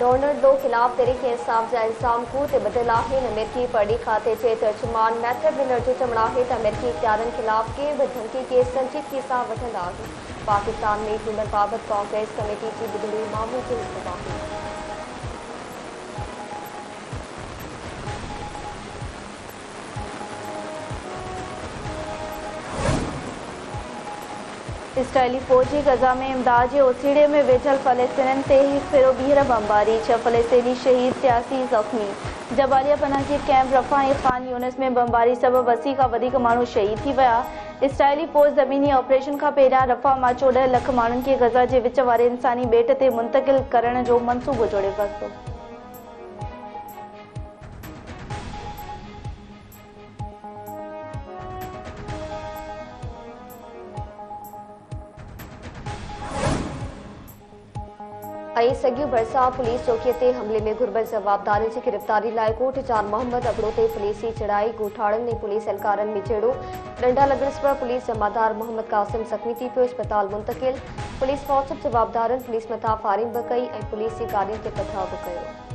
Donald dough ख़िलाफ़ तहरीक इंसाफ़ जा इल्ज़ाम कूड़ ते ॿधल आहिनि। अमेरिकी पढ़ी खाते जे तर्जुमान मैथड मिलर जो चवणु आहे त अमेरिकी इख़्तियारनि ख़िलाफ़ के बि धमकी खे संजीदगी सां वठंदा आहिनि। पाकिस्तान में हुनर बाबति कांग्रेस कमेटी जी ॿुधणी मामूल जो हिस्सो आहे। इसराइली फ़ौजी गज़ा में इमदाद जे ओसीड़े में वेठल फ़लस्तीनियुनि ते हिकु भेरो ॿीहर बमबारी, 6 फ़लस्तीनी शहीद, 83 ज़ख़्मी। जबालिया पनाहगीर कैंप रफ़ा ऐं ख़ान यूनिस में बमबारी सबबि 80 खां वधीक माण्हू शहीद थी विया। इसराइली फ़ौज ज़मीनी ऑपरेशन खां पहिरियां रफ़ा मां 14 लख माण्हुनि खे गज़ा जे विच वारे इंसानी ॿेट ते मुंतक़िल करण जो मंसूबो जोड़े वरितो। सॻियूं भरिसां पुलिस चौकीअ ते हमले में घुर्बल जवाबदारनि जी गिरफ़्तारी लाइ कोट जान मोहम्मद अबड़ो ते पुलिसी चढ़ाई, ॻोठाणनि ऐं पुलिस एहलकारनि में जहिड़ो डंडा लॻण सबबि पुलिस जमादार मोहम्मद कासिम ज़ख़्मी थी पियो, इस्पताल मुंतक़िल। पुलिस मौसूब जवाबदारनि पुलिस मथां फायरिंग बि कई ऐं पुलिस जी गाॾियुनि ते पथराव बि कयो।